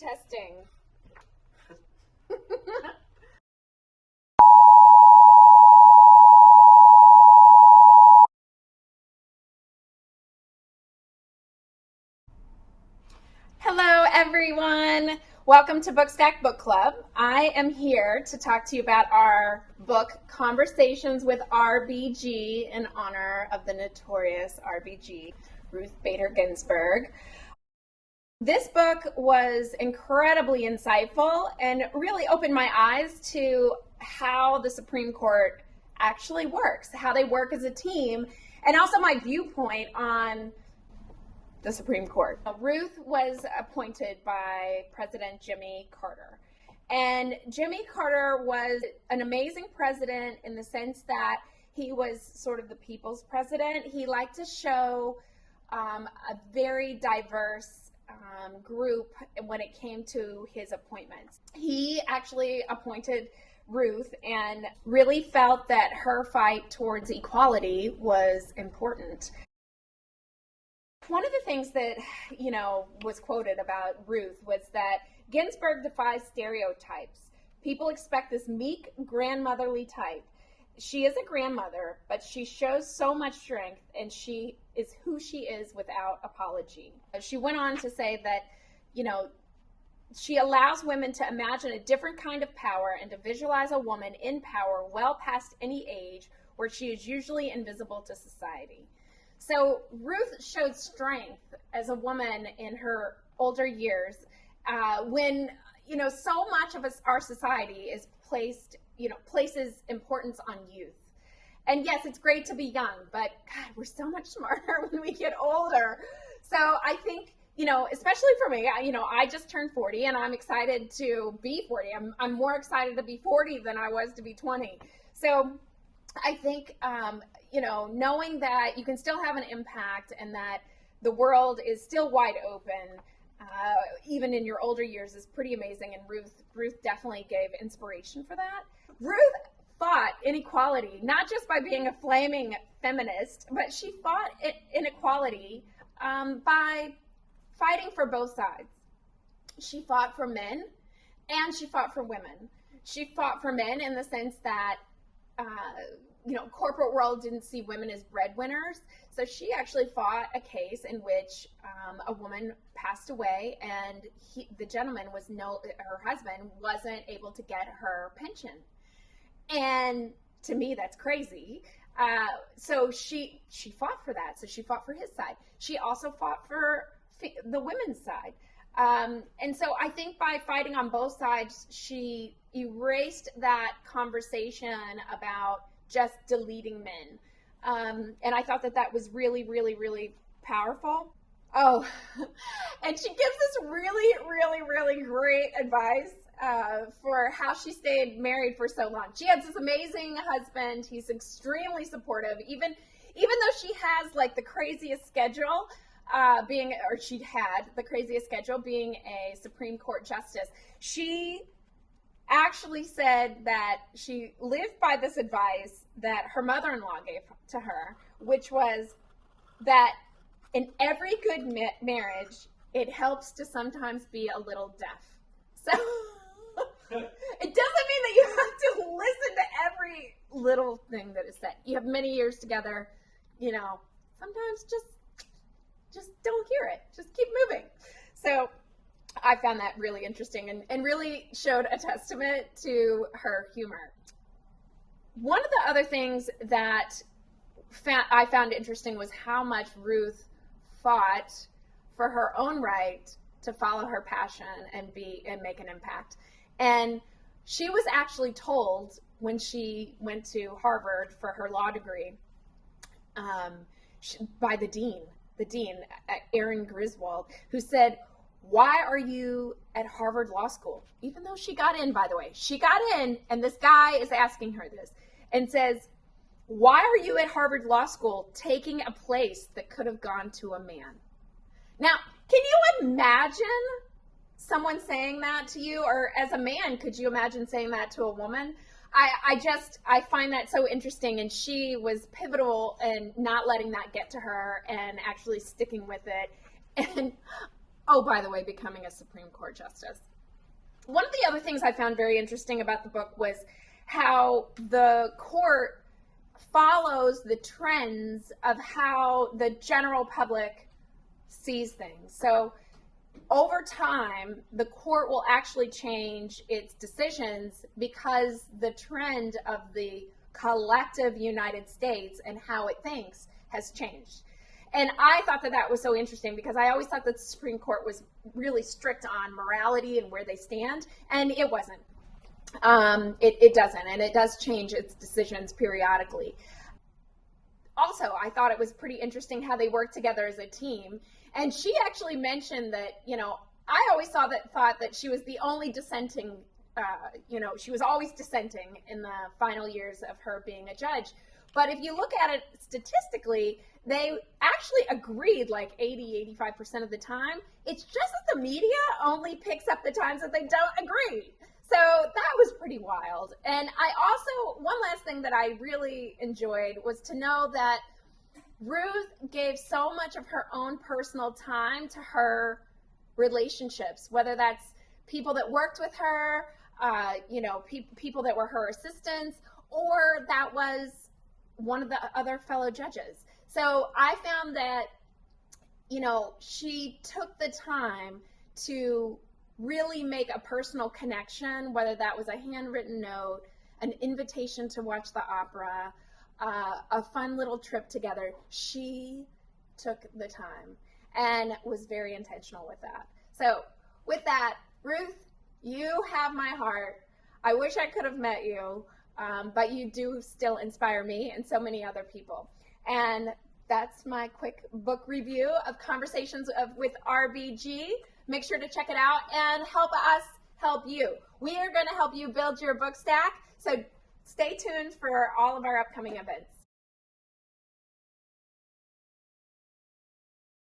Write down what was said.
testing. Hello, everyone. Welcome to Bookstack Book Club. I am here to talk to you about our book, Conversations with RBG, in honor of the notorious RBG, Ruth Bader Ginsburg. This book was incredibly insightful and really opened my eyes to how the Supreme Court actually works, how they work as a team, and also my viewpoint on the Supreme Court. Ruth was appointed by President Jimmy Carter. And Jimmy Carter was an amazing president in the sense that he was sort of the people's president. He liked to show a very diverse group when it came to his appointments. He actually appointed Ruth and really felt that her fight towards equality was important. One of the things that, was quoted about Ruth was that Ginsburg defies stereotypes. People expect this meek, grandmotherly type. She is a grandmother, but she shows so much strength, and she is who she is without apology. She went on to say that, she allows women to imagine a different kind of power and to visualize a woman in power well past any age where she is usually invisible to society. So Ruth showed strength as a woman in her older years when, so much of our society is places importance on youth. And yes, it's great to be young, but God, we're so much smarter when we get older. So I think, especially for me, I just turned 40 and I'm excited to be 40. I'm more excited to be 40 than I was to be 20. So I think, knowing that you can still have an impact and that the world is still wide open, even in your older years, is pretty amazing. And Ruth definitely gave inspiration for that. Ruth fought inequality, not just by being a flaming feminist, but she fought inequality by fighting for both sides. She fought for men and she fought for women. She fought for men in the sense that corporate world didn't see women as breadwinners. So she actually fought a case in which a woman passed away and the gentleman her husband wasn't able to get her pension. And to me, that's crazy. So she fought for that. So she fought for his side. She also fought for the women's side. And so I think by fighting on both sides, she erased that conversation about just deleting men. And I thought that was really, really, really powerful. Oh, and she gives this really, really, really great advice for how she stayed married for so long. She has this amazing husband. He's extremely supportive, even though she has like the craziest schedule, she'd had the craziest schedule being a Supreme Court justice. She actually said that she lived by this advice that her mother-in-law gave to her, which was that in every good marriage, it helps to sometimes be a little deaf. So it doesn't mean that you have to listen to every little thing that is said. You have many years together, sometimes just don't hear it. Just keep moving. So I found that really interesting and really showed a testament to her humor. One of the other things that I found interesting was how much Ruth fought for her own right to follow her passion and make an impact. And she was actually told when she went to Harvard for her law degree by the dean, Aaron Griswold, who said, "Why are you at Harvard Law School?" Even though she got in, by the way. She got in, and this guy is asking her this and says, "Why are you at Harvard Law School taking a place that could have gone to a man?" Now, can you imagine someone saying that to you? Or as a man, could you imagine saying that to a woman? I find that so interesting, and she was pivotal in not letting that get to her and actually sticking with it. And oh, by the way, becoming a Supreme Court justice. One of the other things I found very interesting about the book was how the court follows the trends of how the general public sees things. So over time, the court will actually change its decisions because the trend of the collective United States and how it thinks has changed. And I thought that that was so interesting because I always thought that the Supreme Court was really strict on morality and where they stand, and it wasn't. It doesn't, and it does change its decisions periodically. Also, I thought it was pretty interesting how they work together as a team. And she actually mentioned that, I always thought that she was the only dissenting, she was always dissenting in the final years of her being a judge. But if you look at it statistically, they actually agreed like 80-85% of the time. It's just that the media only picks up the times that they don't agree. So that was pretty wild. And one last thing that I really enjoyed was to know that Ruth gave so much of her own personal time to her relationships, whether that's people that worked with her, people that were her assistants, or that was one of the other fellow judges. So I found that, she took the time to really make a personal connection, whether that was a handwritten note, an invitation to watch the opera, a fun little trip together. She took the time and was very intentional with that. So with that, Ruth, you have my heart. I wish I could have met you, but you do still inspire me and so many other people. And that's my quick book review of Conversations with RBG. Make sure to check it out and help us help you. We are going to help you build your book stack, so stay tuned for all of our upcoming events.